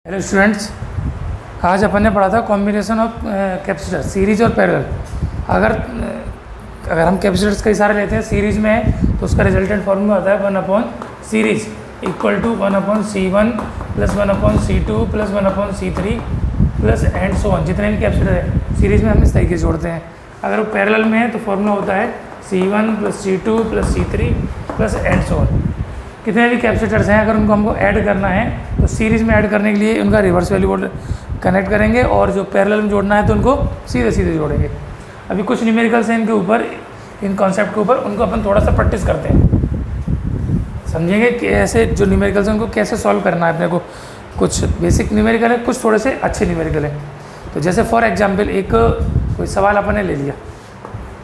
Hello students, आज अपन ने पढ़ा था कॉम्बिनेशन ऑफ कैपेसिटर सीरीज और पैरेलल। अगर हम कैपेसिटर्स कई सारे लेते हैं सीरीज में है तो उसका रिजल्टेंट फॉर्मूला होता है 1 series equal to 1/C1 plus 1/C2 plus 1/C3 plus and so on. जितने भी कैपेसिटर है सीरीज में हम इस तरीके से जोड़ते हैं। अगर वो पैरेलल में है तो फॉर्मूला होता है C1 plus C2 plus C3 plus and so on. कितने भी कैपेसिटर्स हैं अगर उनको हमको ऐड करना है तो सीरीज़ में ऐड करने के लिए उनका रिवर्स वैल्यू कनेक्ट करेंगे और जो पैरेलल में जोड़ना है तो उनको सीधे सीधे जोड़ेंगे। अभी कुछ न्यूमेरिकल्स हैं इनके ऊपर, इन कॉन्सेप्ट के ऊपर, उनको अपन थोड़ा सा प्रैक्टिस करते हैं, समझेंगे कि ऐसे जो न्यूमेरिकल्स हैं उनको कैसे सॉल्व करना है अपने को। कुछ बेसिक न्यूमेरिकल है, कुछ थोड़े से अच्छे न्यूमेरिकल हैं। तो जैसे फॉर एग्जाम्पल एक कोई सवाल अपन ने ले लिया,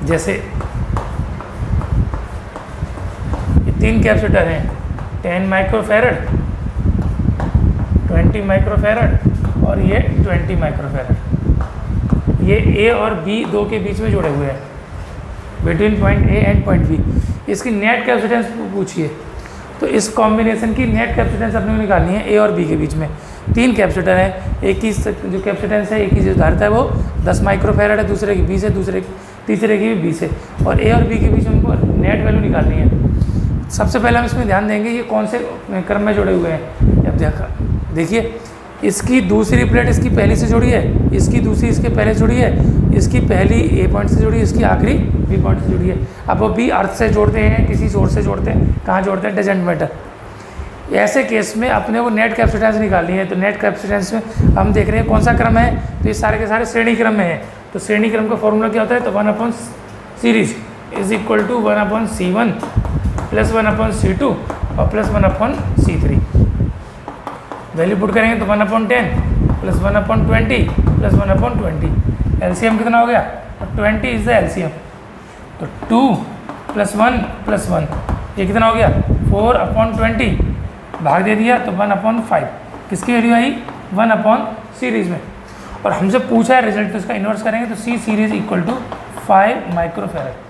जैसे ये 3 कैपेसिटर हैं 10 माइक्रोफैरड, 20 माइक्रोफैरड और ये 20 माइक्रोफैरड। ये ए और बी दो के बीच में जुड़े हुए हैं, between point A and point B. इसकी नेट कैपेसिटेंस पूछिए, तो इस कॉम्बिनेशन की नेट कैपेसिटेंस अपने को निकालनी है ए और बी के बीच में। 3 कैपेसिटर हैं, एक की जो कैपेसिटेंस है, एक की जो धारिता है वो 10 माइक्रोफैरड है, दूसरे की 20 है, तीसरे की भी 20 है, और ए और बी के बीच में उनको नेट वैल्यू निकालनी है। सबसे पहले हम इसमें ध्यान देंगे ये कौन से क्रम में जुड़े हुए हैं। अब देखिए, इसकी दूसरी प्लेट इसकी पहली से जुड़ी है, इसकी दूसरी इसके पहले से जुड़ी है, इसकी पहली ए पॉइंट से जुड़ी है, इसकी आखिरी बी पॉइंट से जुड़ी है। अब वो बी अर्थ से जोड़ते हैं, किसी सोर्स से जोड़ते हैं, कहाँ जोड़ते हैं, डजेंट मैटर। ऐसे केस में अपने को नेट कैपेसिटेंस निकालनी है। तो नेट कैपेसिटेंस में हम देख रहे हैं कौन सा क्रम है, तो ये सारे के सारे श्रेणी क्रम में है। तो श्रेणी क्रम का फॉर्मूला क्या होता है, तो 1 series is equal to 1/C1 plus 1/C2 और प्लस 1/C3। वैल्यू पुट करेंगे तो 1/10 प्लस 1/20 प्लस 1/20। एलसीएम कितना हो गया, तो 20 इज द एलसीएम। तो 2 प्लस 1 प्लस 1 ये कितना हो गया, 4/20। भाग दे दिया तो 1/5। किसकी वैल्यू आई, 1 सीरीज में। और हमसे पूछा है रिजल्ट, तो इसका इन्वर्स करेंगे तो C series equal to 5 microfarad.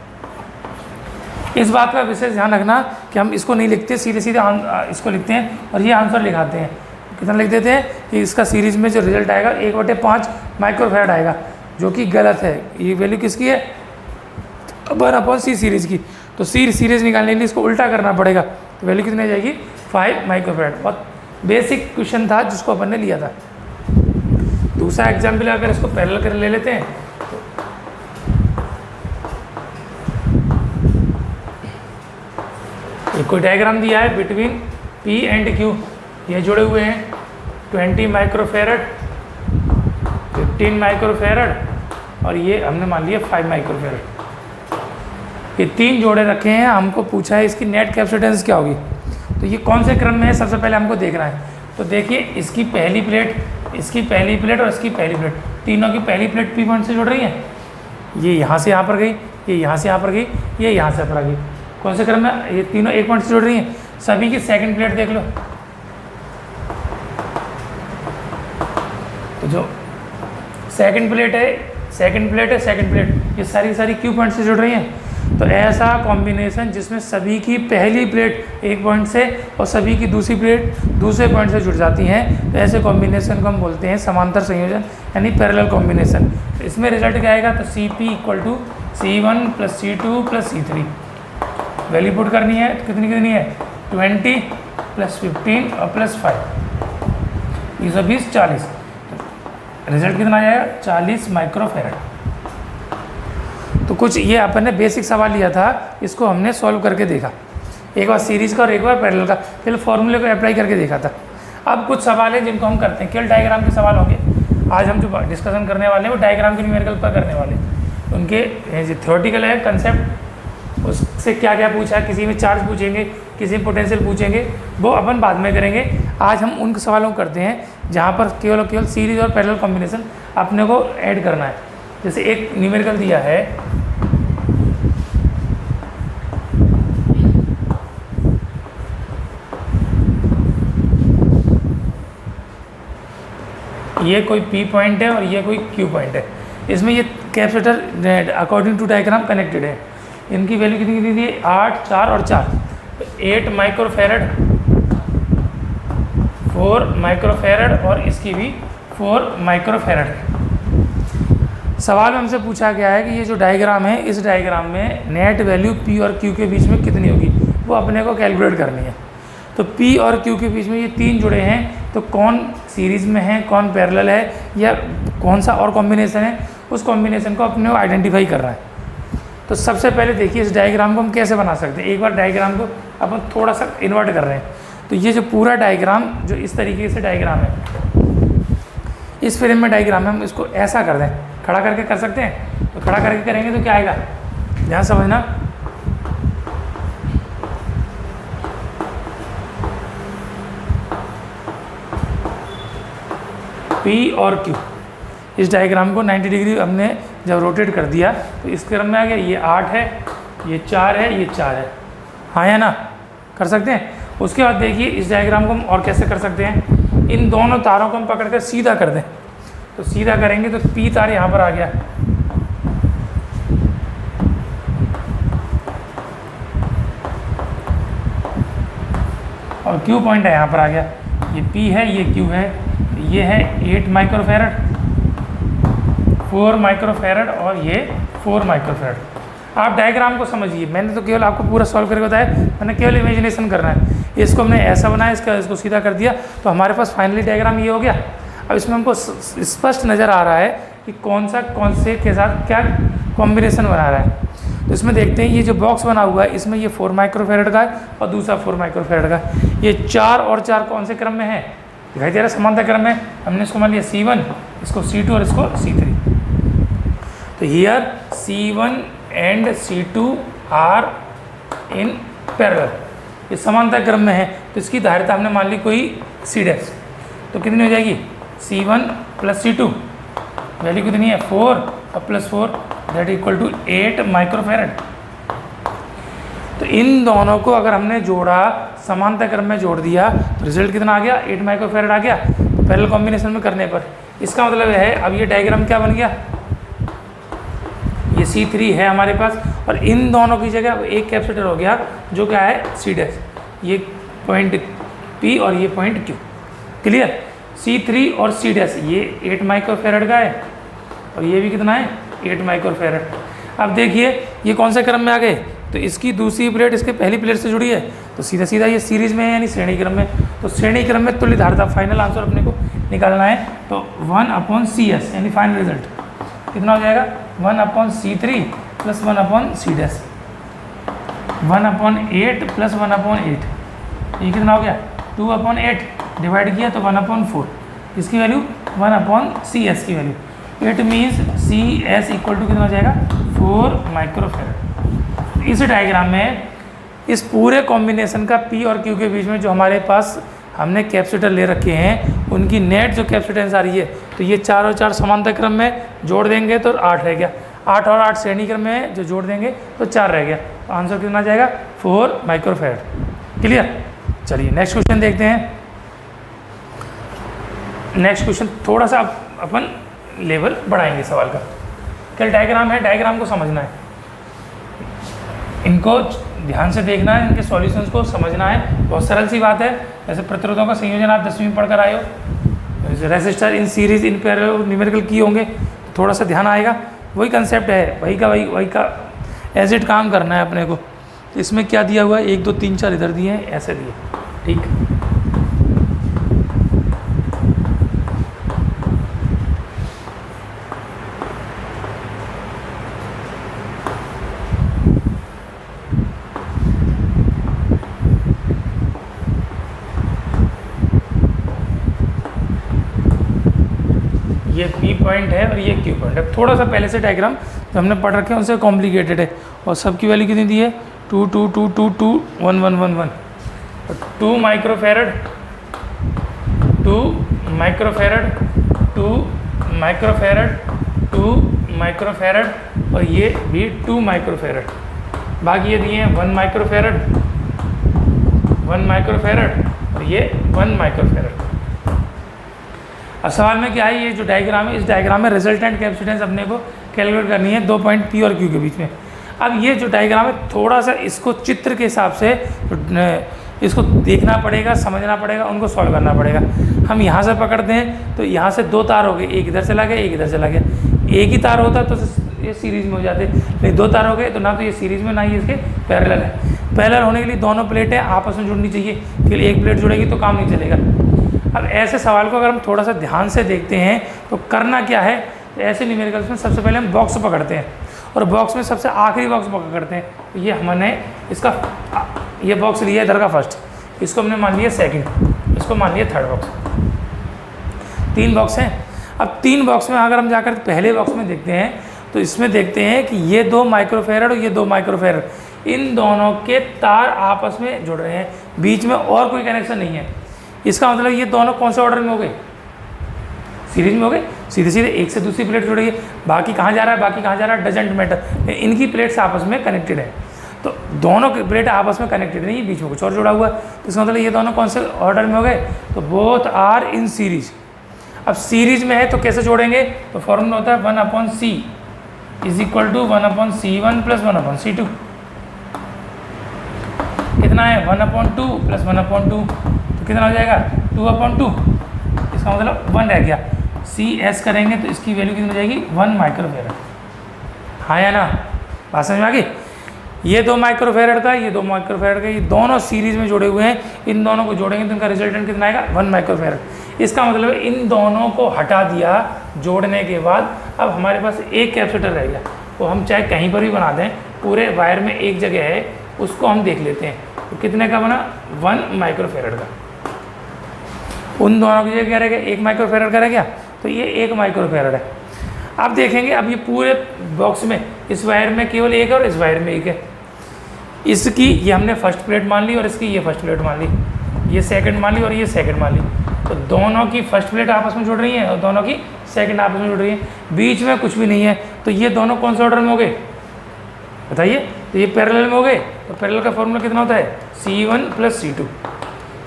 इस बात का विशेष ध्यान रखना कि हम इसको नहीं लिखते, सीधे सीधे इसको लिखते हैं और ये आंसर लिखाते हैं। कितना लिख देते हैं कि इसका सीरीज में जो रिजल्ट आएगा 1/5 माइक्रोफैरड आएगा, जो कि गलत है। ये वैल्यू किसकी है, 1/C सीरीज की। तो C सीरीज निकालने के लिए इसको उल्टा करना पड़ेगा, तो वैल्यू कितनी आ जाएगी, 5 माइक्रोफैरड। बहुत बेसिक क्वेश्चन था जिसको अपन ने लिया था। दूसरा एग्जाम्पल अगर इसको पैरेलल कर ले लेते हैं, कोई डायग्राम दिया है बिटवीन P एंड Q, ये जुड़े हुए हैं 20 माइक्रोफैरड, 15 माइक्रोफैरड और ये हमने मान लिया 5 माइक्रोफैरड। ये 3 जोड़े रखे हैं, हमको पूछा है इसकी नेट कैपेसिटेंस क्या होगी। तो ये कौन से क्रम में है सबसे पहले हमको देखना है। तो देखिए, इसकी पहली प्लेट, इसकी पहली प्लेट और इसकी पहली प्लेट, तीनों की पहली प्लेट P पॉइंट से जुड़ रही है। ये यहाँ से यहाँ पर गई, ये यहाँ से यहाँ पर गई, ये यहाँ से पर गई। कौन से क्रम में, ये तीनों एक पॉइंट से जुड़ रही हैं। सभी की सेकंड प्लेट देख लो, तो जो सेकंड प्लेट है, सेकंड प्लेट ये सारी सारी क्यू पॉइंट से जुड़ रही हैं। तो ऐसा कॉम्बिनेशन जिसमें सभी की पहली प्लेट एक पॉइंट से और सभी की दूसरी प्लेट दूसरे पॉइंट से जुड़ जाती हैं, तो ऐसे कॉम्बिनेशन को हम बोलते हैं समांतर संयोजन, यानी पैरेलल कॉम्बिनेशन। इसमें रिजल्ट क्या आएगा, तो CP equal to C1 plus C2 plus C3। Value put करनी है तो कितनी है, 20 प्लस 15 और प्लस 5, 20 40। रिजल्ट कितना आ जाएगा, 40 माइक्रोफैरड। तो कुछ ये अपन ने बेसिक सवाल लिया था, इसको हमने सॉल्व करके देखा, एक बार सीरीज़ का और एक बार पैरेलल का, फिर फॉर्मूले को अप्लाई करके देखा था। अब कुछ सवाल है जिनको हम करते हैं, केवल डायग्राम के सवाल होंगे। आज हम जो डिस्कशन करने वाले हैं वो डायग्राम के न्यूमेरिकल पर करने वाले हैं। उनके जो थ्योरेटिकल है कंसेप्ट, उससे क्या क्या पूछा है, किसी में चार्ज पूछेंगे, किसी में पोटेंशियल पूछेंगे, वो अपन बाद में करेंगे। आज हम उन सवालों को करते हैं जहाँ पर केवल सीरीज और पैरेलल कॉम्बिनेशन अपने को ऐड करना है। जैसे एक न्यूमेरिकल दिया है, ये कोई P पॉइंट है और ये कोई Q पॉइंट है। इसमें ये capacitor according to diagram connected है। इनकी वैल्यू कितनी दी है, 8, 4 और 4, 8 माइक्रोफैरड, 4 माइक्रोफेरड और इसकी भी 4 माइक्रोफेरड है। सवाल में हमसे पूछा गया है कि ये जो डायग्राम है, इस डायग्राम में नेट वैल्यू P और Q के बीच में कितनी होगी, वो अपने को कैलकुलेट करनी है। तो P और Q के बीच में ये 3 जुड़े हैं, तो कौन सीरीज़ में है, कौन पैरेलल है, या कौन सा और कॉम्बिनेशन है, उस कॉम्बिनेशन को अपने को आइडेंटिफाई कर रहा है। तो सबसे पहले देखिए इस डायग्राम को हम कैसे बना सकते हैं। एक बार डायग्राम को अपन थोड़ा सा इन्वर्ट कर रहे हैं, तो ये जो पूरा डायग्राम जो इस तरीके से डायग्राम है, इस फ्रेम में डायग्राम है, हम इसको ऐसा कर दें, खड़ा करके कर सकते हैं। तो खड़ा करके करेंगे तो क्या आएगा, ध्यान समझना। P और Q, इस डायग्राम को 90 डिग्री हमने जब रोटेट कर दिया तो इस क्रम में आ गया। ये 8 है, ये 4 है, ये 4 है, हाँ या ना, कर सकते हैं। उसके बाद देखिए इस डायग्राम को हम और कैसे कर सकते हैं, इन दोनों तारों को हम पकड़ कर सीधा कर दें। तो सीधा करेंगे तो P तार यहाँ पर आ गया, और Q पॉइंट है यहाँ पर आ गया। ये P है, ये Q है, ये है 8 माइक्रोफेरड, 4 माइक्रोफेरड और ये 4 माइक्रोफेरड। आप डायग्राम को समझिए, मैंने तो केवल आपको पूरा सॉल्व करके बताया, मैंने केवल इमेजिनेशन करना है। इसको हमने ऐसा बनाया, इसको सीधा कर दिया, तो हमारे पास फाइनली डायग्राम ये हो गया। अब इसमें हमको स्पष्ट नज़र आ रहा है कि कौन से के साथ क्या कॉम्बिनेशन बना रहा है। तो इसमें देखते हैं, ये जो बॉक्स बना हुआ है इसमें ये 4 माइक्रोफेरड का है और दूसरा 4 माइक्रोफेरड का है। ये 4 और 4 कौन से क्रम में है, दिखाई दे रहा है, समांतर क्रम में। हमने इसको मान लिया C1, इसको C2 और इसको C3। तो here C1 and C2 are in parallel, ये समांतर क्रम में है। तो इसकी धारिता हमने मान ली कोई C डैश, तो कितनी हो जाएगी, C1 प्लस C2, वैल्यू कितनी है 4 और plus 4 that equal to 8 microfarad. तो इन दोनों को अगर हमने जोड़ा, समांतर क्रम में जोड़ दिया, तो रिजल्ट कितना आ गया, 8 माइक्रोफेरड आ गया। तो पैरेलल कॉम्बिनेशन में करने पर इसका मतलब है, अब ये डायग्राम क्या बन गया, ये C3 है हमारे पास, और इन दोनों की जगह एक कैपेसिटर हो गया जो क्या है C डैश, ये पॉइंट P और ये पॉइंट Q। क्लियर, C3 और C डैश ये 8 माइक्रोफेरड का है और ये भी कितना है 8 माइक्रोफेरड। अब देखिए ये कौन से क्रम में आ गए, तो इसकी दूसरी प्लेट इसके पहली प्लेट से जुड़ी है, तो सीधा सीधा ये सीरीज में है यानी श्रेणी क्रम में। तो श्रेणी क्रम में तुल्य धारिता, फाइनल आंसर अपने को निकालना है। तो 1/CS यानी फाइनल रिजल्ट कितना हो जाएगा, 1/C3 plus 1/C dash, 1/8 plus 1/8, ये कितना हो गया 2/8, डिवाइड किया तो 1/4, इसकी वैल्यू 1/CS की value. It means CS equal to कितना हो जाएगा 4 माइक्रोफेरड। इस डायग्राम में इस पूरे कॉम्बिनेशन का P और Q के बीच में जो हमारे पास हमने कैपेसिटर ले रखे हैं, उनकी नेट जो कैपेसिटेंस आ रही है, तो ये 4 और 4 समांतर क्रम में जोड़ देंगे तो 8 रह गया, 8 और 8 श्रेणी क्रम में जो जोड़ देंगे तो 4 रह गया। तो आंसर कितना जाएगा 4 माइक्रोफेरड। क्लियर, चलिए नेक्स्ट क्वेश्चन देखते हैं। नेक्स्ट क्वेश्चन थोड़ा सा अपन लेवल बढ़ाएंगे सवाल का। कल डायग्राम है, डायग्राम को समझना है, इनको ध्यान से देखना है, इनके सॉल्यूशंस को समझना है। बहुत सरल सी बात है, जैसे प्रतिरोधों का संयोजन आप 10वीं में पढ़कर आए हो, resistor in series in parallel numerical की होंगे, तो थोड़ा सा ध्यान आएगा। वही कंसेप्ट है, वही का एज इट काम करना है अपने को। तो इसमें क्या दिया हुआ है, 1 2 3 4 इधर दिए हैं, ऐसे दिए, ठीक। ये P पॉइंट है और ये Q पॉइंट है। थोड़ा सा पहले से डायग्राम जो हमने पढ़ रखे हैं उनसे कॉम्प्लिकेटेड है, और सबकी वैल्यू कितनी दी है 2 2 2 2 2 1 1 1 1, 2 माइक्रोफेरड 2 माइक्रोफेरड 2 माइक्रोफेरड 2 माइक्रोफेरड और ये भी 2 माइक्रोफेरड। बाकी ये दिए हैं 1 माइक्रोफेरड 1 माइक्रोफेरड और ये 1 माइक्रोफेरड। अब सवाल में क्या है, ये जो डायग्राम है, इस डायग्राम में रिजल्टेंट कैपेसिटेंस अपने को कैलकुलेट करनी है 2 पॉइंट P और Q के बीच में। अब ये जो डायग्राम है, थोड़ा सा इसको चित्र के हिसाब से इसको देखना पड़ेगा, समझना पड़ेगा, उनको सॉल्व करना पड़ेगा। हम यहाँ से पकड़ते हैं तो यहाँ से 2 तार हो गए, एक इधर चला गया, एक इधर चला गया। एक ही तार होता तो ये सीरीज़ में हो जाते, लेकिन 2 तार हो गए तो ना तो ये सीरीज़ में, ना ही इसके पैरेलल है। पैरेलल होने के लिए दोनों प्लेटें आपस में जुड़नी चाहिए, फिर एक प्लेट जुड़ेगी तो काम नहीं चलेगा। अब ऐसे सवाल को अगर हम थोड़ा सा ध्यान से देखते हैं तो करना क्या है, तो ऐसे न्यूमेरिकल्स में सबसे पहले हम बॉक्स पकड़ते हैं और बॉक्स में सबसे आखिरी बॉक्स पकड़ते हैं। तो ये हमने इसका ये बॉक्स लिया इधर का फर्स्ट, इसको हमने मान लिया सेकंड, इसको मान लिया थर्ड बॉक्स। 3 बॉक्स हैं। अब 3 बॉक्स में अगर हम जाकर पहले बॉक्स में देखते हैं तो इसमें देखते हैं कि ये 2 माइक्रोफेरेड और ये 2 माइक्रोफेरेड, इन दोनों के तार आपस में जुड़ रहे हैं, बीच में और कोई कनेक्शन नहीं है। इसका मतलब ये दोनों कौन से ऑर्डर में हो गए, सीरीज में हो गए, सीधे सीधे एक से दूसरी प्लेट जुड़ रही है। बाकी कहाँ जा रहा है, बाकी कहाँ जा रहा है, डजेंट मैटर, इनकी प्लेट्स आपस में कनेक्टेड है। तो दोनों की प्लेट आपस में कनेक्टेड नहीं, बीच में कुछ और जुड़ा हुआ है। तो इसका मतलब ये दोनों कौन से ऑर्डर में हो गए, तो बोथ आर इन सीरीज। अब सीरीज में है तो कैसे जोड़ेंगे, तो फॉर्मूला होता है 1/c is equal to 1/c1 plus 1/c2। कितना है 1/2 प्लस 1/2, तो कितना हो जाएगा 2/2। इसका मतलब 1 रह गया। CS करेंगे तो इसकी वैल्यू कितनी हो जाएगी 1 माइक्रोफेरेड। हाँ या ना, बात समझ में आ गई। ये 2 माइक्रोफेरेड का, ये 2 माइक्रोफेरेड का, ये दोनों सीरीज में जुड़े हुए हैं। इन दोनों को जोड़ेंगे तो इनका रिजल्टेंट कितना आएगा 1 माइक्रोफेरेड। इसका मतलब इन दोनों को हटा दिया जोड़ने के बाद, अब हमारे पास एक कैपेसिटर रह गया। वो हम चाहे कहीं पर भी बना दें, पूरे वायर में एक जगह है, उसको हम देख लेते हैं। तो कितने का बना 1 माइक्रोफेरेड का। उन दोनों की जगह क्या रह गया, 1 माइक्रोफेरेड का रह गया, तो ये 1 माइक्रोफेरेड है। अब देखेंगे, अब ये पूरे बॉक्स में इस वायर में केवल 1 है और इस वायर में 1 है। इसकी ये हमने फर्स्ट प्लेट मान ली और इसकी ये फर्स्ट प्लेट मान ली, ये सेकंड मान ली और ये सेकंड मान ली। तो दोनों की फर्स्ट प्लेट आपस में जुड़ रही है और दोनों की सेकंड आपस में जुड़ रही है, बीच में कुछ भी नहीं है। तो ये दोनों कौन से ऑर्डर में हो गए बताइए, तो ये पैरेलल में हो गए। तो पैरेलल का फॉर्मूला कितना होता है C1 प्लस C2।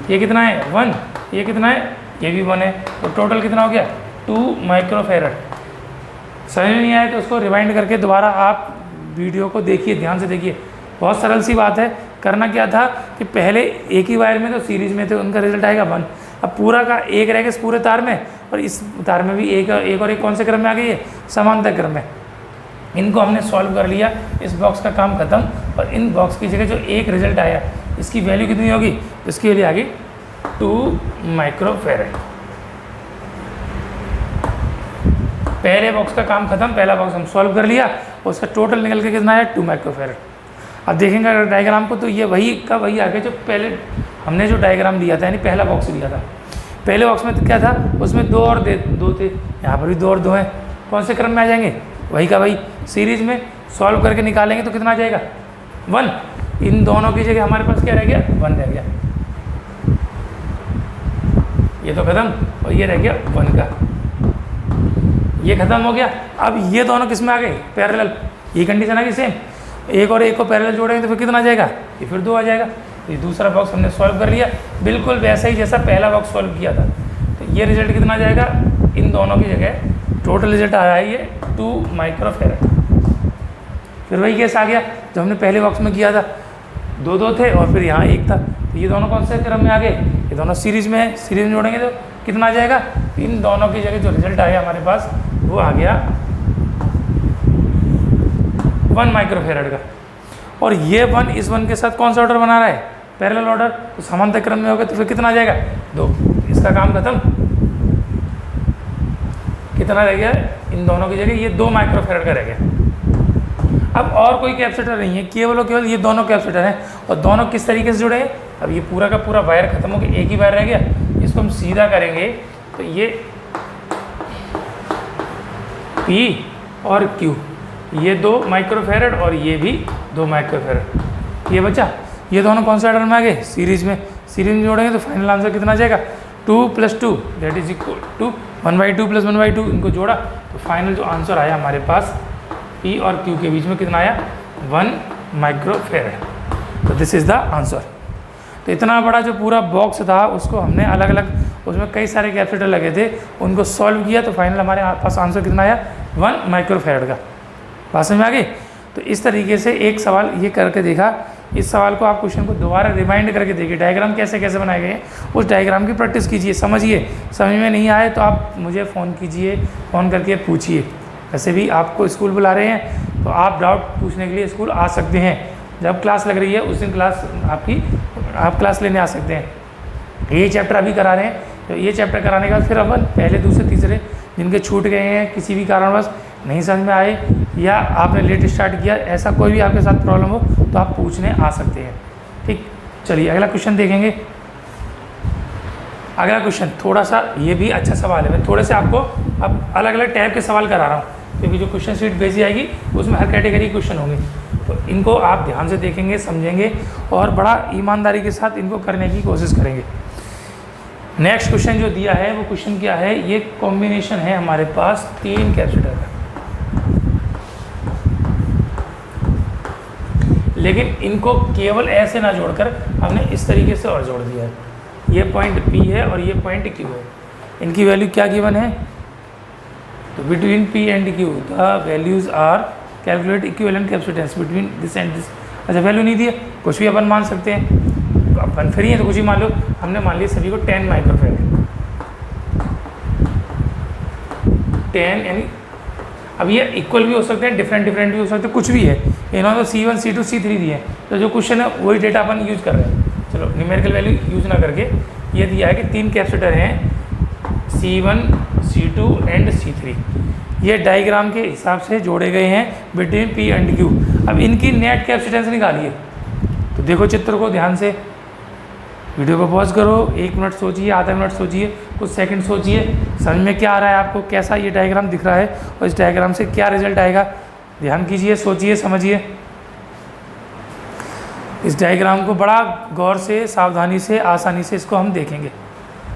ये कितना है 1, ये कितना है, ये भी 1 है। तो टोटल कितना हो गया 2 माइक्रोफेरेड। समझ में नहीं आया तो उसको रिवाइंड करके दोबारा आप वीडियो को देखिए, ध्यान से देखिए। बहुत सरल सी बात है। करना क्या था कि पहले एक ही वायर में तो सीरीज में थे, उनका रिजल्ट आएगा 1। अब पूरा का 1 रहेगा इस पूरे तार में, और इस तार में भी एक और एक कौन से क्रम में आ गई है, समांतर क्रम में। इनको हमने सॉल्व कर लिया, इस बॉक्स का काम खत्म। और इन बॉक्स की जगह जो एक रिजल्ट आया, इसकी वैल्यू कितनी होगी, इसकी वैल्यू आ गई 2 माइक्रोफेरेड। पहले बॉक्स का काम खत्म, पहला बॉक्स हम सॉल्व कर लिया, और उसका टोटल निकल के कितना है 2 माइक्रोफेरेड। अब देखेंगे अगर डायग्राम को, तो ये वही का वही आ गया जो पहले हमने जो डायग्राम दिया था, यानी पहला बॉक्स दिया था। पहले बॉक्स में तो क्या था, उसमें 2 और 2 थे, यहाँ पर भी 2 और 2 हैं। कौन से क्रम में आ जाएंगे, वही का वही सीरीज में सॉल्व करके निकालेंगे तो कितना आ जाएगा 1। इन दोनों की जगह हमारे पास क्या रह गया 1 रह गया। ये तो खत्म, और ये रह गया 1 का, ये खत्म हो गया। अब ये दोनों किस में आ गए, पैरेलल। ये कंडीशन आ गई सेम, एक और एक को पैरेलल जोड़ेंगे तो फिर कितना आ जाएगा, ये फिर 2 आ जाएगा। ये दूसरा बॉक्स हमने सॉल्व कर लिया, बिल्कुल वैसा ही जैसा पहला बॉक्स सॉल्व किया था। तो ये रिजल्ट कितना आ जाएगा, इन दोनों की जगह टोटल रिजल्ट आ रहा है ये 2 माइक्रोफेरेड। फिर वही केस आ गया जो हमने पहले बॉक्स में किया था, 2 थे और फिर यहाँ 1 था। तो ये दोनों कौन से क्रम में आ गए, ये दोनों सीरीज में है। सीरीज में जोड़ेंगे तो कितना आ जाएगा, इन दोनों की जगह जो रिजल्ट आया हमारे पास वो आ गया 1 माइक्रोफेरेड का। और ये 1 इस 1 के साथ कौन सा ऑर्डर बना रहा है, पैरेलल ऑर्डर। तो समांतर क्रम में हो गया तो फिर कितना आ जाएगा 2। इसका काम खत्म। कितना रह गया, इन दोनों की जगह ये 2 माइक्रोफेरेड का रह गया। अब और कोई कैपेसिटर नहीं है, केवल और केवल ये दोनों कैपेसिटर हैं। और दोनों किस तरीके से जुड़े हैं, अब ये पूरा का पूरा वायर खत्म हो गया, एक ही वायर रह गया। इसको हम सीधा करेंगे तो ये P और Q, ये 2 माइक्रोफेरेड और ये भी 2 माइक्रोफेरेड। ये बचा, ये दोनों कौन से ऑर्डर में आ गए, सीरीज में। सीरीज में जोड़ेंगे तो फाइनल आंसर कितना आ जाएगा 2 + 2 दैट इज इक्वल टू 1/2 + 1/2। इनको जोड़ा तो फाइनल जो आंसर आया हमारे पास P और Q के बीच में कितना आया 1 माइक्रोफेरेड। तो दिस इज़ द आंसर। तो इतना बड़ा जो पूरा बॉक्स था उसको हमने अलग अलग, उसमें कई सारे कैपेसिटर लगे थे, उनको सॉल्व किया तो फाइनल हमारे पास आंसर कितना आया 1 माइक्रोफेरेड का। बात समझ में आ गई। तो इस तरीके से एक सवाल ये करके देखा इस सवाल को आप क्वेश्चन को दोबारा रिमाइंड करके देखिए, डायग्राम कैसे कैसे बनाए गए हैं, उस डायग्राम की प्रैक्टिस कीजिए, समझिए। समझ में नहीं आए तो आप मुझे फ़ोन कीजिए, फ़ोन करके पूछिए। वैसे भी आपको स्कूल बुला रहे हैं तो आप डाउट पूछने के लिए स्कूल आ सकते हैं। जब क्लास लग रही है उस दिन क्लास आप क्लास लेने आ सकते हैं। ये चैप्टर अभी करा रहे हैं, तो ये चैप्टर कराने के बाद फिर अपन पहले दूसरे तीसरे जिनके छूट गए हैं, किसी भी कारणवश नहीं समझ में आए या आपने लेट स्टार्ट किया, ऐसा कोई भी आपके साथ प्रॉब्लम हो तो आप पूछने आ सकते हैं। ठीक, चलिए अगला क्वेश्चन देखेंगे। अगला क्वेश्चन थोड़ा सा ये भी अच्छा सवाल है। मैं थोड़े से आपको अब अलग अलग टाइप के सवाल करा रहा हूँ, क्योंकि जो क्वेश्चन शीट भेजी जाएगी उसमें हर कैटेगरी के क्वेश्चन होंगे, तो इनको आप ध्यान से देखेंगे, समझेंगे और बड़ा ईमानदारी के साथ इनको करने की कोशिश करेंगे। नेक्स्ट क्वेश्चन जो दिया है वो क्वेश्चन क्या है, ये कॉम्बिनेशन है हमारे पास 3 कैपेसिटर का, लेकिन इनको केवल ऐसे ना जोड़कर हमने इस तरीके से और जोड़ दिया है। ये पॉइंट P है और ये पॉइंट Q है। इनकी वैल्यू क्या गिवन है, तो between P and Q the values are calculate equivalent capacitance between this and this. अच्छा, वैल्यू नहीं दी है, कुछ भी अपन मान सकते हैं, तो अपन फ्री है तो कुछ ही मान लो। हमने मान लिया सभी को 10 माइक्रोफैराड, 10 यानी अब ये इक्वल भी हो सकते हैं, डिफरेंट भी हो सकते हैं, कुछ भी है। इन्होंने तो C1 C2 C3 दिए हैं, तो जो क्वेश्चन है वही डेटा अपन यूज कर रहे हैं। चलो न्यूमेरिकल वैल्यू यूज ना करके ये दिया है कि 3 कैपेसिटर हैं C1 C2 एंड C3। ये डायग्राम के हिसाब से जोड़े गए हैं बिटवीन P एंड Q। अब इनकी नेट कैपेसिटेंस निकालिए, तो देखो चित्र को ध्यान से, वीडियो को पॉज करो, 1 मिनट सोचिए, आधा मिनट सोचिए, कुछ सेकंड सोचिए, समझ में क्या आ रहा है आपको, कैसा ये डायग्राम दिख रहा है और इस डायग्राम से क्या रिजल्ट आएगा। ध्यान कीजिए, सोचिए, समझिए। इस डायग्राम को बड़ा गौर से, सावधानी से, आसानी से इसको हम देखेंगे।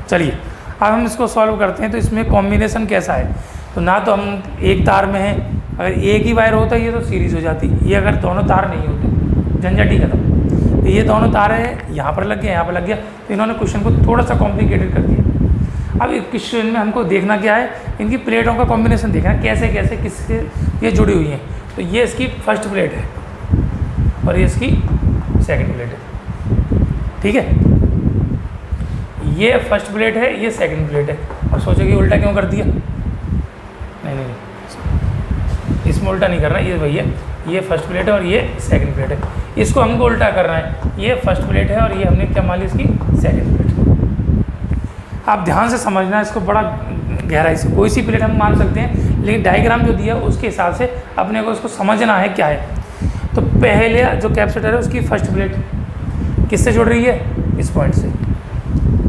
चलिए अब हम इसको सॉल्व करते हैं। तो इसमें कॉम्बिनेशन कैसा है, तो ना तो हम एक तार में हैं, अगर एक ही वायर होता ये तो सीरीज़ हो जाती। ये अगर दोनों तार नहीं होते, झंझट ही खत्म। तो ये दोनों तार हैं, यहाँ पर लग गया, यहाँ पर लग गया, तो इन्होंने क्वेश्चन को थोड़ा सा कॉम्प्लिकेटेड कर दिया। अब इस क्वेश्चन में हमको देखना क्या है, इनकी प्लेटों का कॉम्बिनेशन देखना, कैसे कैसे किससे ये जुड़ी हुई हैं। तो ये इसकी फर्स्ट प्लेट है और ये इसकी सेकंड प्लेट है, ठीक है। ये फर्स्ट प्लेट है, ये सेकंड प्लेट है। अब सोचो कि उल्टा क्यों कर दिया, नहीं, इसमें उल्टा नहीं करना, ये वही है, ये फर्स्ट प्लेट है और ये सेकंड प्लेट है। इसको हमको उल्टा करना है, ये फर्स्ट प्लेट है और ये हमने क्या मान ली इसकी सेकंड प्लेट। आप ध्यान से समझना इसको, बड़ा गहराई से। कोई सी प्लेट हम मान सकते हैं, लेकिन डायग्राम जो दिया उसके हिसाब से अपने को इसको समझना है क्या है। तो पहले जो कैपेसिटर है उसकी फर्स्ट प्लेट किससे जुड़ रही है, इस पॉइंट से,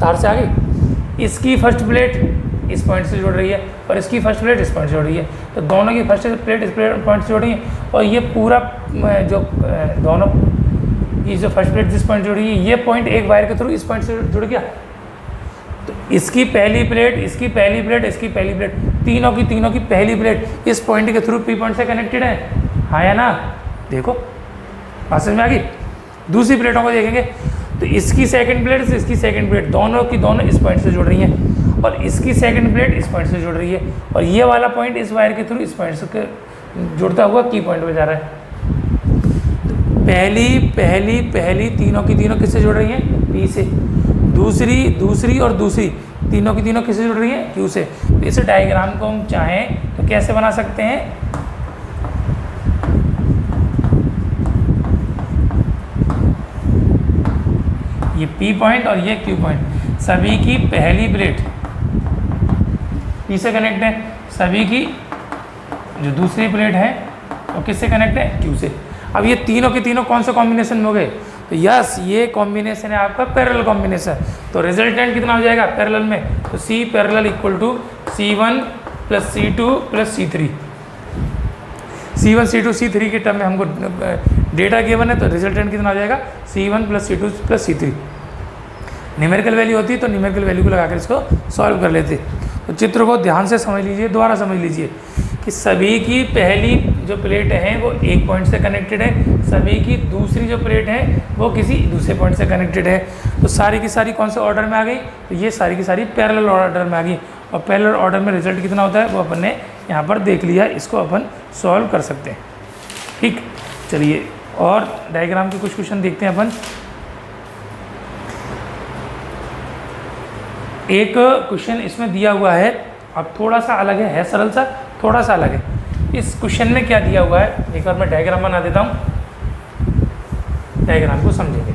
तार से आगे। इसकी फर्स्ट प्लेट इस पॉइंट से जुड़ रही है और इसकी फर्स्ट प्लेट इस पॉइंट से जुड़ रही है। तो दोनों की फर्स्ट प्लेट इस पॉइंट से जुड़ रही है और ये पूरा जो दोनों ये जो फर्स्ट प्लेट जिस पॉइंट जुड़ रही है, ये पॉइंट एक वायर के थ्रू इस पॉइंट से जुड़ गया। तो इसकी पहली प्लेट, इसकी पहली प्लेट, इसकी पहली प्लेट, तीनों की पहली प्लेट इस पॉइंट के थ्रू P पॉइंट से कनेक्टेड है, हाँ या ना। देखो बात समझ में आ गई। दूसरी प्लेटों को देखेंगे तो इसकी सेकंड प्लेट से इसकी सेकंड प्लेट दोनों की दोनों इस पॉइंट से जुड़ रही हैं और इसकी सेकंड प्लेट इस पॉइंट से जुड़ रही है और ये वाला पॉइंट इस वायर के थ्रू इस पॉइंट से जुड़ता हुआ की पॉइंट पे जा रहा है। पहली तीनों की तीनों किससे जुड़ रही हैं, P से। दूसरी और दूसरी तीनों की तीनों किससे जुड़ रही हैं, Q से। तो इस डायग्राम को हम चाहें तो कैसे बना सकते हैं, ये P पॉइंट और ये Q पॉइंट, सभी की पहली प्लेट P से कनेक्ट है, सभी की जो दूसरी प्लेट है वो किससे कनेक्ट है, Q से। अब ये तीनों के तीनों कौन से कॉम्बिनेशन में हो गए, तो यस ये कॉम्बिनेशन है आपका पैरेलल कॉम्बिनेशन। तो रिजल्टेंट कितना हो जाएगा पैरेलल में, तो C parallel equal to C1 plus C2 plus C3। C1 C2 C3 के टर्म में हमको डेटा गिवन है, तो रिजल्टेंट कितना हो जाएगा C1 plus C2 plus C3। Numerical value होती तो न्यूमेरिकल वैल्यू को लगाकर इसको सॉल्व कर लेते। तो चित्र को ध्यान से समझ लीजिए, दोबारा समझ लीजिए कि सभी की पहली जो प्लेट है वो एक पॉइंट से कनेक्टेड है, सभी की दूसरी जो प्लेट है वो किसी दूसरे पॉइंट से कनेक्टेड है। तो सारी की सारी कौन से ऑर्डर में आ गई, तो ये सारी की सारी पैरेलल ऑर्डर में आ गई और पैरेलल ऑर्डर में रिजल्ट कितना होता है वो अपन ने यहाँ पर देख लिया, इसको अपन सॉल्व कर सकते हैं। ठीक, चलिए और डायग्राम के कुछ क्वेश्चन देखते हैं अपन। एक क्वेश्चन इसमें दिया हुआ है, अब थोड़ा सा अलग है सरल सा, थोड़ा सा अलग है। इस क्वेश्चन में क्या दिया हुआ है, एक बार मैं डायग्राम बना देता हूँ, डायग्राम को समझेंगे।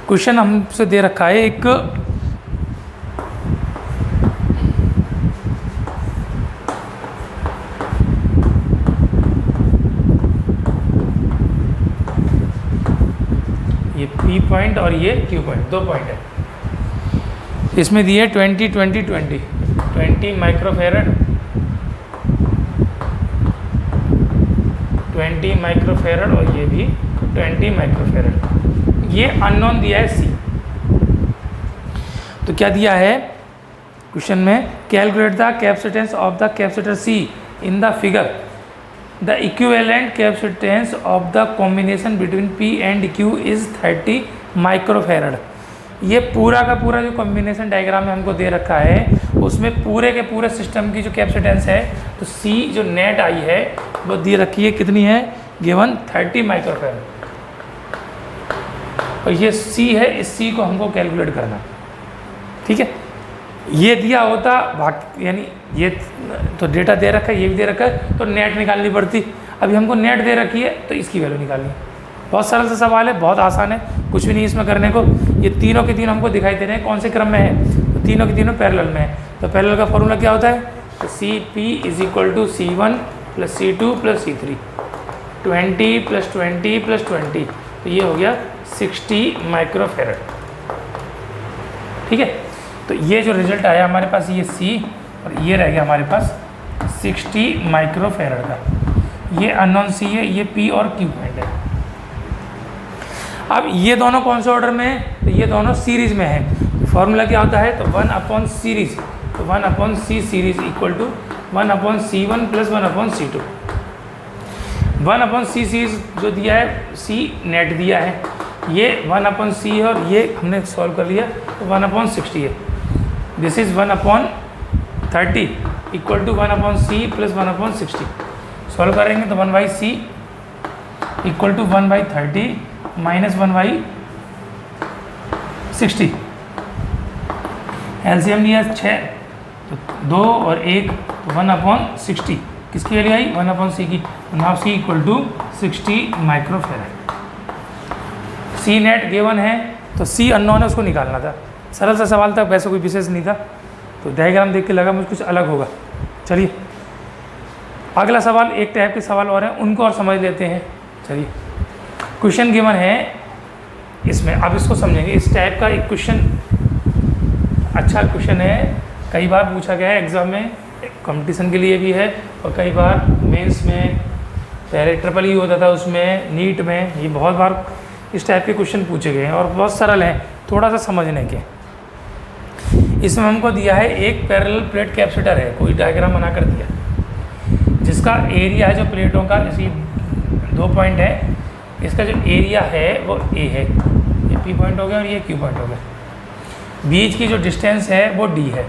क्वेश्चन हमसे दे रखा है एक ये P पॉइंट और ये Q पॉइंट, 2 पॉइंट है। इसमें दिए 20 माइक्रोफेरड, 20 माइक्रोफेरड और ये भी 20 माइक्रोफेरड। ये अननोन दिया है C। तो क्या दिया है क्वेश्चन में, calculate the capacitance of the capacitor C in the figure, the equivalent capacitance of the combination between P and Q is 30 microfarad. ये पूरा का पूरा जो कॉम्बिनेशन डायग्राम में हमको दे रखा है, उसमें पूरे के पूरे सिस्टम की जो कैपेसिटेंस है, तो C जो नेट आई है वो दे रखी है, कितनी है, गिवन 30 माइक्रोफेरड। और ये C है, इस C को हमको कैलकुलेट करना, ठीक है। ये दिया होता भाग, यानी ये तो डेटा दे रखा है, ये भी दे रखा है, तो नेट निकालनी पड़ती। अभी हमको नेट दे रखी है तो इसकी वैल्यू निकालनी है। बहुत सरल सा सवाल है, बहुत आसान है, कुछ भी नहीं इसमें करने को। ये तीनों के तीनों हमको दिखाई दे रहे हैं कौन से क्रम में है, तो तीनों के तीनों पैरेलल में है। तो पैरेलल का फॉर्मूला क्या होता है, तो CP = C1 + C2 + C3, 20 + 20 + 20, तो ये हो गया 60 माइक्रोफेरड, ठीक है। तो ये जो रिजल्ट आया हमारे पास, ये C और ये रह गया हमारे पास 60 माइक्रोफेरड का। ये अननोन C है, ये P और Q पॉइंट है। अब ये दोनों कौन से ऑर्डर में है, तो ये दोनों सीरीज में है। फॉर्मूला क्या होता है, तो 1/, तो 1/C series = 1/C1 + 1/C2। 1/C series जो दिया है, C नेट दिया है, ये 1/C है और ये हमने सॉल्व कर लिया, तो 1/60 है। This is 1/30 = 1/C + 1/60। सॉल्व करेंगे तो 1/C = 1/30 - 1/60। एलसीएम लिया 6, तो 2 और 1, तो 1/60 किसकी वैल्यू आई, 1/C की। Now C = 60 microfarad. C net given है, तो C अननोन है, उसको निकालना था। सरल सा सवाल था, वैसे कोई विशेष नहीं था। तो डायग्राम देख के लगा मुझे कुछ अलग होगा। चलिए अगला सवाल, एक टाइप के सवाल और हैं, उनको और समझ लेते हैं। चलिए क्वेश्चन गिवन है इसमें, अब इसको समझेंगे। इस टाइप का एक क्वेश्चन अच्छा क्वेश्चन है, कई बार पूछा गया है एग्ज़ाम में, कंपटीशन के लिए भी है, और कई बार मेंस में, पहले ट्रिपल होता था उसमें, नीट में, ये बहुत बार इस टाइप के क्वेश्चन पूछे गए हैं और बहुत सरल हैं थोड़ा सा समझने के। इसमें हमको दिया है एक पैरेलल प्लेट कैपेसिटर है, कोई डायग्राम बना कर दिया, जिसका एरिया है जो प्लेटों का, इसी 2 पॉइंट है, इसका जो एरिया है वो A है, ये P पॉइंट हो गया और ये Q पॉइंट हो गया। बीच की जो डिस्टेंस है वो D है।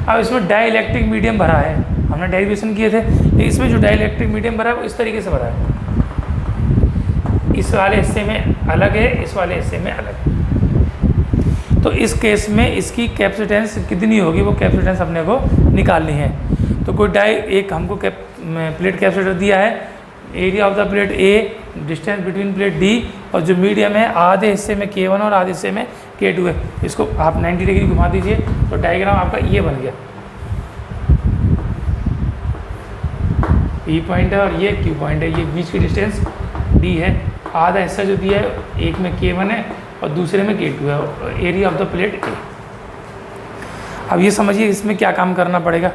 अब इसमें डाइलेक्ट्रिक मीडियम भरा है, हमने डेरिवेशन किए थे, इसमें जो डाइलेक्ट्रिक मीडियम भरा है वो इस तरीके से भरा है, इस वाले हिस्से में अलग है, इस वाले हिस्से में अलग है। तो इस केस में इसकी कैपेसिटेंस कितनी होगी, वो कैपेसिटेंस अपने को निकालनी है। तो कोई एक हमको प्लेट कैपेसिटर दिया है, area of the plate A, distance between plate D, और जो मीडियम है आधे हिस्से में K1 और आधे हिस्से में K2 है। इसको आप 90 डिग्री घुमा दीजिए, तो डायग्राम आपका ये बन गया। P पॉइंट है और ये Q पॉइंट है, ये बीच की डिस्टेंस D है, आधा हिस्सा जो दिया है, एक में K1 है और दूसरे में K2 है, area of the plate A। अब ये समझिए इसमें क्या काम करना पड़ेगा।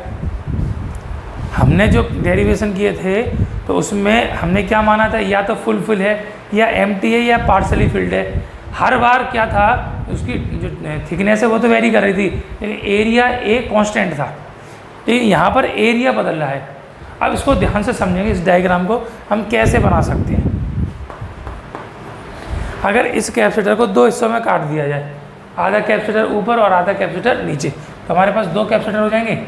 हमने जो डेरिवेशन किए थे तो उसमें हमने क्या माना था, या तो फुल है, या एम्प्टी है, या पार्शली फिल्ड है। हर बार क्या था, उसकी जो थिकनेस है वो तो वेरी कर रही थी, लेकिन एरिया A कांस्टेंट था। लेकिन यहाँ पर एरिया बदल रहा है। अब इसको ध्यान से समझेंगे, इस डायग्राम को हम कैसे बना सकते हैं। अगर इस कैपेसिटर को 2 हिस्सों में काट दिया जाए, आधा कैपेसिटर ऊपर और आधा कैपेसिटर नीचे, तो हमारे पास 2 कैपेसिटर हो जाएंगे,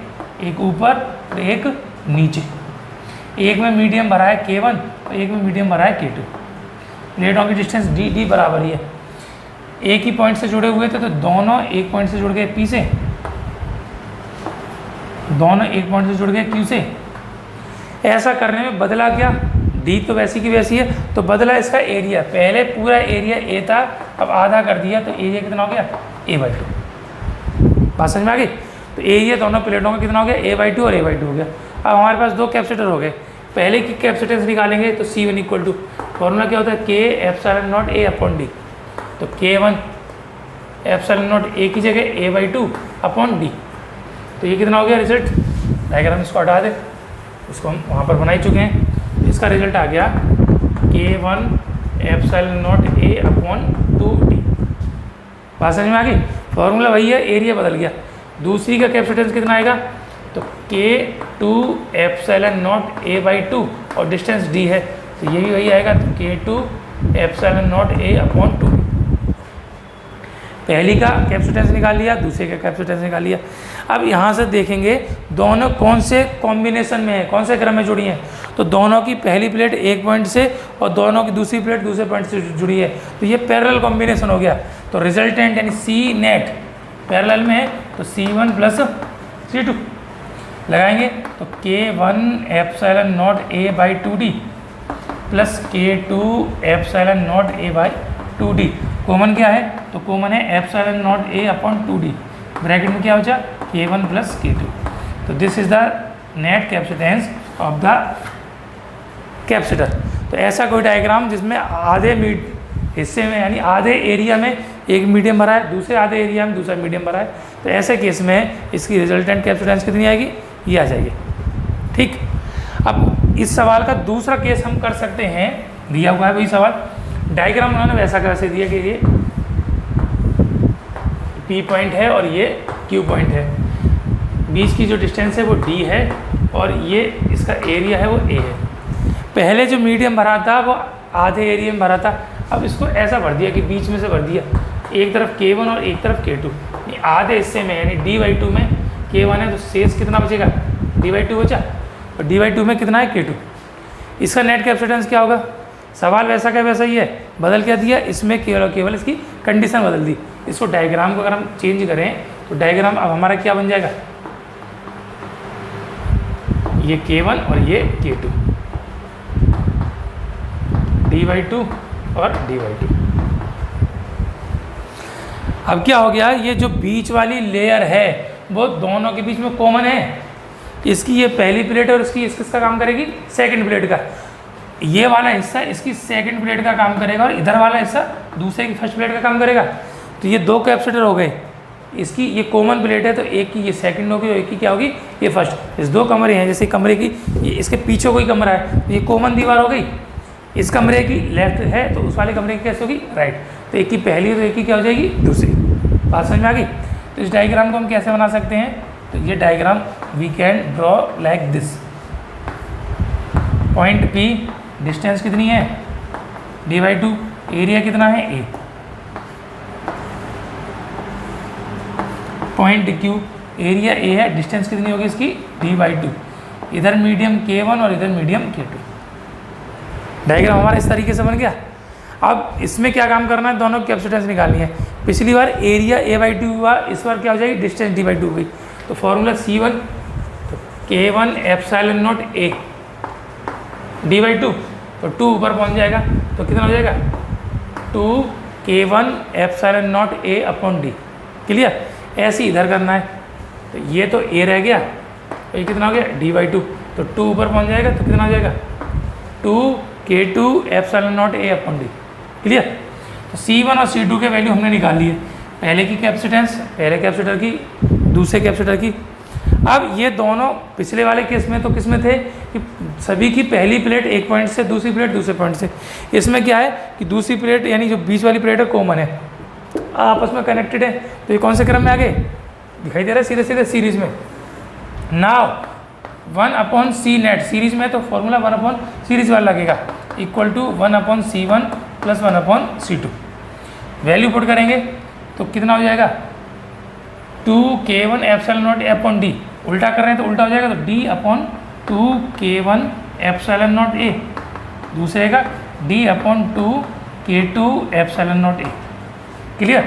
एक ऊपर और एक नीचे। एक में मीडियम भरा है K1 और एक में मीडियम भरा है K2। प्लेटों की डिस्टेंस डी बराबर ही है, एक ही पॉइंट से जुड़े हुए थे तो दोनों एक पॉइंट से जुड़ गए P से, दोनों एक पॉइंट से जुड़ गए Q से। ऐसा करने में बदला क्या, डी तो वैसी की वैसी है, तो बदला इसका एरिया। पहले पूरा एरिया ए था, अब आधा कर दिया तो एरिया कितना हो गया A/2। बात समझ में आ गई। तो एरिया दोनों प्लेटों का कितना हो गया A/2 और A/2 हो गया। अब हमारे पास दो कैपेसिटर हो गए, पहले की कैपेसिटेंस निकालेंगे तो C1 इक्वल टू फॉर्मूला क्या होता है K epsilon nought A upon D. तो K1 एप्सिलॉन नॉट A की जगह A/2 अपॉन डी। तो ये कितना हो गया रिजल्ट, डायग्राम इसको हटा दे, उसको हम वहाँ पर बना ही चुके हैं। इसका रिजल्ट आ गया K1 epsilon nought A upon 2D। बात समझ में आ गई। फॉर्मूला वही है, एरिया बदल गया। दूसरी का कैपेसिटेंस कितना आएगा, तो K2 एप्सिलॉन नॉट A/2 और डिस्टेंस D है, तो ये भी वही आएगा, तो K2 epsilon nought A upon 2। पहली का कैपेसिटेंस निकाल लिया, दूसरे का कैपेसिटेंस निकाल लिया। अब यहाँ से देखेंगे दोनों कौन से कॉम्बिनेशन में है, कौन से क्रम में जुड़ी हैं। तो दोनों की पहली प्लेट एक पॉइंट से और दोनों की दूसरी प्लेट दूसरे पॉइंट से जुड़ी है, तो ये पैरेलल कॉम्बिनेशन हो गया। तो रिजल्टेंट यानी सी नेट पैरेलल में है, तो C1 प्लस C2 लगाएंगे तो K1 epsilon not A/2D plus K2 epsilon not A/2D। Common क्या है, तो कॉमन है epsilon nought A upon 2D। Bracket में क्या बचा K1 प्लस K2। तो this is the net capacitance of the capacitor. तो ऐसा कोई डायग्राम जिसमें आधे हिस्से में यानी आधे एरिया में एक मीडियम भरा है, दूसरे आधे एरिया में दूसरा मीडियम भरा है, तो ऐसे केस में इसकी रिजल्टेंट कैपेसिटेंस कितनी आएगी, ये आ जाएगी। ठीक, अब इस सवाल का दूसरा केस हम कर सकते हैं, दिया हुआ है वही सवाल, डायग्राम उन्होंने वैसा कैसे दिया कि ये P पॉइंट है और ये Q पॉइंट है, बीच की जो डिस्टेंस है वो D है और ये इसका एरिया है वो A है। पहले जो मीडियम भरा था वो आधे एरिया में भरा था, अब इसको ऐसा भर दिया कि बीच में से भर दिया, एक तरफ K1 और एक तरफ K2, आधे हिस्से में यानी D/2 में K1 है तो शेष कितना बचेगा D/2 बचा, और D/2 में कितना है K2। इसका नेट कैपेसिटेंस क्या होगा, सवाल वैसा का वैसा ही है, बदल क्या दिया, इसमें केवल इसकी कंडीशन बदल दी। इसको डायग्राम को अगर हम चेंज करें तो डायग्राम अब हमारा क्या बन जाएगा, ये K1 और ये K2, D/2 और D/2। अब क्या हो गया, ये जो बीच वाली लेयर है वो दोनों के बीच में कॉमन है, इसकी ये पहली प्लेट है और इसकी इसका काम करेगी सेकंड प्लेट का, ये वाला हिस्सा इसकी सेकंड प्लेट का काम करेगा और इधर वाला हिस्सा दूसरे की फर्स्ट प्लेट का काम करेगा। तो ये दो कैपेसिटर हो गए, इसकी ये कॉमन प्लेट है तो एक की ये सेकंड होगी और एक की क्या होगी ये फर्स्ट। इस दो कमरे हैं, जैसे कमरे की ये इसके पीछे कोई कमरा है तो ये कॉमन दीवार हो गई, इस कमरे की लेफ्ट है तो उस वाले कमरे की कैसे होगी राइट, तो एक की पहली तो एक की क्या हो जाएगी दूसरी। बात समझ में आ गई। तो इस डायग्राम को हम कैसे बना सकते हैं, तो ये diagram we can draw like this. Point P distance कितनी है D/2, एरिया कितना है A। Point Q area A है, डिस्टेंस कितनी होगी इसकी D/2, इधर मीडियम K1 और इधर मीडियम K2। डायग्राम हमारा इस तरीके से बन गया। अब इसमें क्या काम करना है, दोनों कैपेसिटेंस निकालनी है। पिछली बार एरिया A/2 हुआ, इस बार क्या हो जाएगी डिस्टेंस D/2 हुई। तो फॉर्मूला C1 तो K1 epsilon nought A D/2, तो 2 ऊपर पहुंच जाएगा तो कितना हो जाएगा 2 K1 epsilon nought A upon D। Clear, ऐसे ही इधर करना है, तो ये तो A रह गया, तो ये कितना हो गया D/2, तो 2 ऊपर पहुंच जाएगा तो कितना हो जाएगा 2 K2 epsilon nought A upon D। Clear, तो C1 और C2 के वैल्यू हमने निकाल ली है, पहले की कैपेसिटेंस पहले कैपेसिटर की, दूसरे कैपेसिटर की। अब ये दोनों पिछले वाले केस में तो किस में थे कि सभी की पहली प्लेट एक पॉइंट से, दूसरी प्लेट दूसरे पॉइंट से। इसमें क्या है कि दूसरी प्लेट यानी जो बीच वाली प्लेट है कॉमन है, आपस में कनेक्टेड है, तो ये कौन से क्रम में आ गए दिखाई दे रहा है सीधे सीधे सीरीज में। नाउ 1/C नेट सीरीज में, तो फॉर्मूला 1/ सीरीज वाला लगेगा equal to 1/C1 plus 1/C2। Value put करेंगे तो कितना हो जाएगा 2 K1 epsilon nought A upon D, उल्टा कर रहे हैं तो उल्टा हो जाएगा, तो D upon 2 K1 epsilon not a, दूसरे का D/2 K2 epsilon not a. Clear?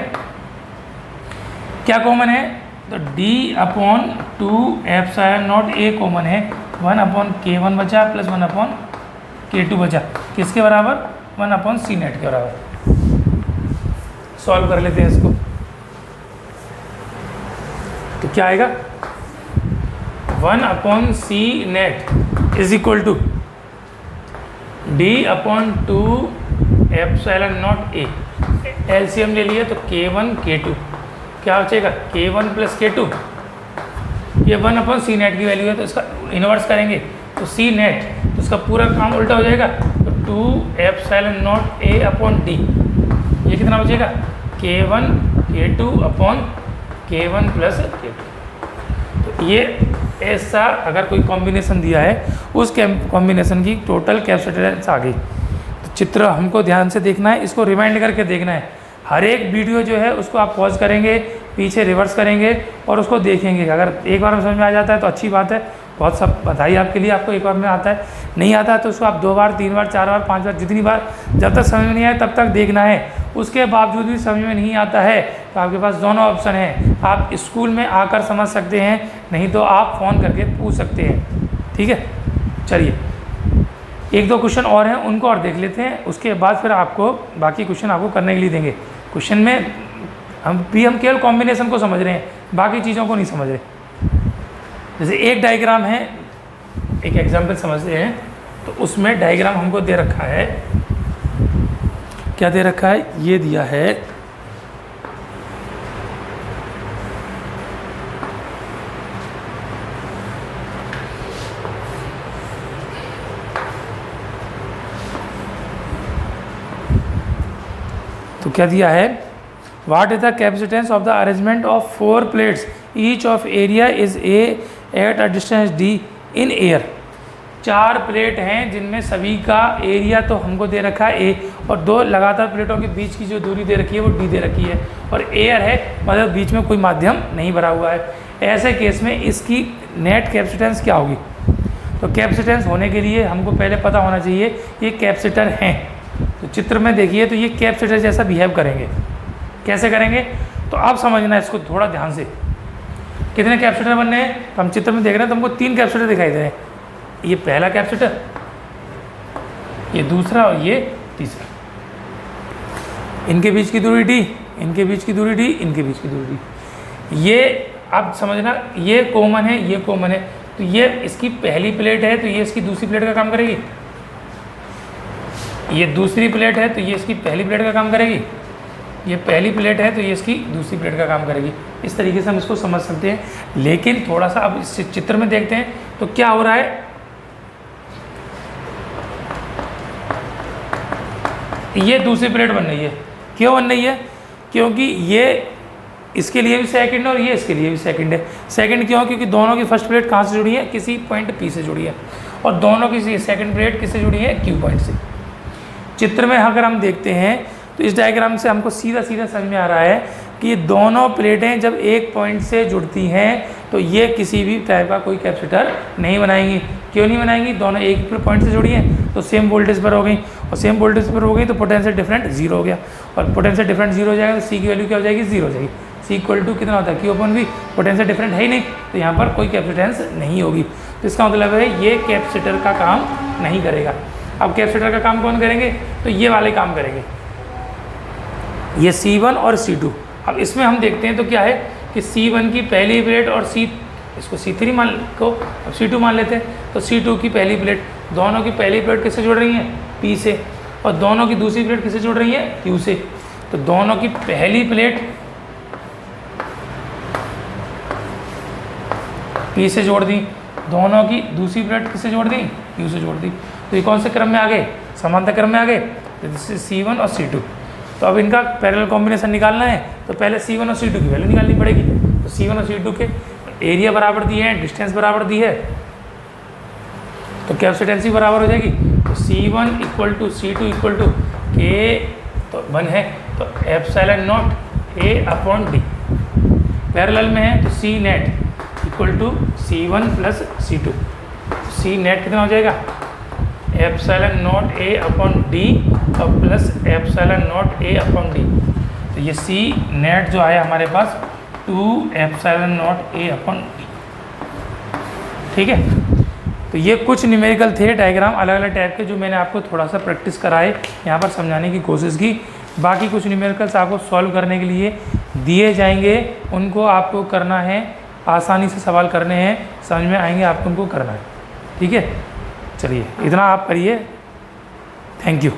क्या कॉमन है? तो D/2 epsilon not a common है, 1/K1 बचा प्लस 1/K2 बचा, किसके बराबर? 1/C नेट के बराबर। सॉल्व कर लेते हैं इसको। तो क्या आएगा? 1/C net is equal to D/2 epsilon not A. LCM ले लिया तो K1 K2, क्या बचेगा? K1 प्लस K2, ये 1/C नेट की वैल्यू है तो इसका इन्वर्स करेंगे तो C नेट, तो इसका पूरा काम उल्टा हो जाएगा, तो 2 एप्सिलॉन नॉट A/D, ये कितना बचेगा? K1 K2 K1 plus K2। तो ये ऐसा अगर कोई कॉम्बिनेशन दिया है, उस कॉम्बिनेशन की टोटल कैपेसिटेंस आ गई। तो चित्र हमको ध्यान से देखना है, इसको रिमाइंड करके देखना है। हर एक वीडियो जो है उसको आप पॉज करेंगे, पीछे रिवर्स करेंगे और उसको देखेंगे। अगर एक बार में समझ में आ जाता है तो अच्छी बात है, बहुत सब बधाई आपके लिए, आपको एक बार में आता है। नहीं आता है तो उसको आप 2 बार 3 बार 4 बार 5 बार, जितनी बार, जब तक समझ में नहीं आए तब तक देखना है। उसके बावजूद भी समझ में नहीं आता है तो आपके पास दोनों ऑप्शन हैं, आप स्कूल में आकर समझ सकते हैं, नहीं तो आप फ़ोन करके पूछ सकते हैं। ठीक है, चलिए 1-2 क्वेश्चन और हैं, उनको और देख लेते हैं, उसके बाद फिर आपको बाकी क्वेश्चन आपको करने के लिए देंगे। क्वेश्चन में हम केवल कॉम्बिनेशन को समझ रहे हैं, बाकी चीज़ों को नहीं समझ रहे। जैसे एक डायग्राम है, एक एग्जाम्पल समझते हैं, तो उसमें डायग्राम हमको दे रखा है, क्या दे रखा है? ये दिया है तो क्या दिया है? What is the capacitance of the arrangement of 4 plates each of area is a at a distance D in air. 4 plate हैं जिनमें सभी का एरिया तो हमको दे रखा है A, और 2 लगातार प्लेटों के बीच की जो दूरी दे रखी है वो D दे रखी है, और एयर है, मतलब बीच में कोई माध्यम नहीं भरा हुआ है। ऐसे केस में इसकी नेट कैपेसिटेंस क्या होगी? तो कैपेसिटेंस होने के लिए हमको पहले पता होना चाहिए ये कैपेसिटर हैं। तो चित्र में देखिए तो ये कैपेसिटर जैसा बिहेव करेंगे। कैसे करेंगे? तो आप समझना इसको थोड़ा ध्यान से। कितने कैपेसिटर बनने हैं? तो हम चित्र में देख रहे हैं तो हमको 3 कैपेसिटर दिखाई दे रहे हैं। ये पहला कैपेसिटर, ये दूसरा और ये तीसरा। इनके बीच की दूरी D, इनके बीच की दूरी D, इनके बीच की दूरी D। ये आप समझना, ये कॉमन है, ये कॉमन है, तो ये इसकी पहली प्लेट है तो ये इसकी दूसरी प्लेट का काम करेगी। ये दूसरी प्लेट है तो ये इसकी पहली प्लेट का काम करेगी। ये पहली प्लेट है तो ये इसकी दूसरी प्लेट का काम करेगी। इस तरीके से हम इसको समझ सकते हैं। लेकिन थोड़ा सा अब इस चित्र में देखते हैं तो क्या हो रहा है। ये दूसरी प्लेट बन रही है। क्यों बन रही है? क्योंकि ये इसके लिए भी सेकंड है और ये इसके लिए भी सेकंड है। सेकंड क्यों? क्योंकि दोनों की फर्स्ट प्लेट कहाँ से जुड़ी है? किसी पॉइंट P से जुड़ी है, और दोनों की सेकंड प्लेट किससे जुड़ी है? Q पॉइंट से। चित्र में अगर हम देखते हैं तो इस डायग्राम से हमको सीधा सीधा समझ में आ रहा है कि ये दोनों प्लेटें जब एक पॉइंट से जुड़ती हैं तो ये किसी भी टाइप का कोई कैपेसिटर नहीं बनाएंगी। क्यों नहीं बनाएंगी? दोनों एक पॉइंट से जुड़ी हैं तो सेम वोल्टेज पर हो गई, और सेम वोल्टेज पर हो गई तो पोटेंशियल डिफरेंट 0 हो गया, और पोटेंशियल डिफरेंट 0 हो जाएगा तो C की वैल्यू क्या हो जाएगी? 0 हो जाएगी। C इक्वल टू कितना होता है? Q/V। पोटेंशियल डिफरेंट है ही नहीं तो यहाँ पर कोई कैपेसिटेंस नहीं होगी। तो इसका मतलब है ये कैपेसिटर का काम नहीं करेगा। अब कैपेसिटर का काम कौन करेंगे? तो ये वाले काम करेंगे, ये C1 और C2। अब इसमें हम देखते हैं तो क्या है कि C1 की पहली प्लेट और इसको C3 मान को अब C2 मान लेते हैं। तो C2 की पहली प्लेट, दोनों की पहली प्लेट किससे जुड़ रही हैं? P से, और दोनों की दूसरी प्लेट किससे जुड़ रही है? Q से। तो दोनों की पहली प्लेट P से जोड़ दी, दोनों की दूसरी प्लेट किससे जोड़ दी? Q से जोड़ दी। तो ये कौन से क्रम में आ गए? समांतर क्रम में आ गए। तो दिस इज C1 और C2। तो अब इनका पैरेलल कॉम्बिनेशन निकालना है तो पहले C1 और C2 की वैल्यू निकालनी पड़ेगी। तो C1 और C2 के एरिया बराबर दी है, डिस्टेंस बराबर दी है, तो कैपेसिटेंसी बराबर हो जाएगी। तो C1 equal to C2 equal to K, तो 1 है तो एप्सिलॉन नॉट A/D। पैरेलल में है तो C net equal to C1 plus C2। C net कितना हो जाएगा? Epsilon not A upon D और plus epsilon not A upon D. तो ये सी नेट जो आया हमारे पास 2 epsilon not A upon D. ठीक है, तो ये कुछ न्यूमेरिकल थे डायग्राम अलग अलग टाइप के जो मैंने आपको थोड़ा सा प्रैक्टिस कराए, यहाँ पर समझाने की कोशिश की। बाकी कुछ न्यूमेरिकल्स आपको सॉल्व करने के लिए दिए जाएंगे, उनको आपको करना है, आसानी से सवाल करने हैं, समझ में आएंगे, आपको उनको करना है। ठीक है, चलिए इतना आप करिए। Thank you.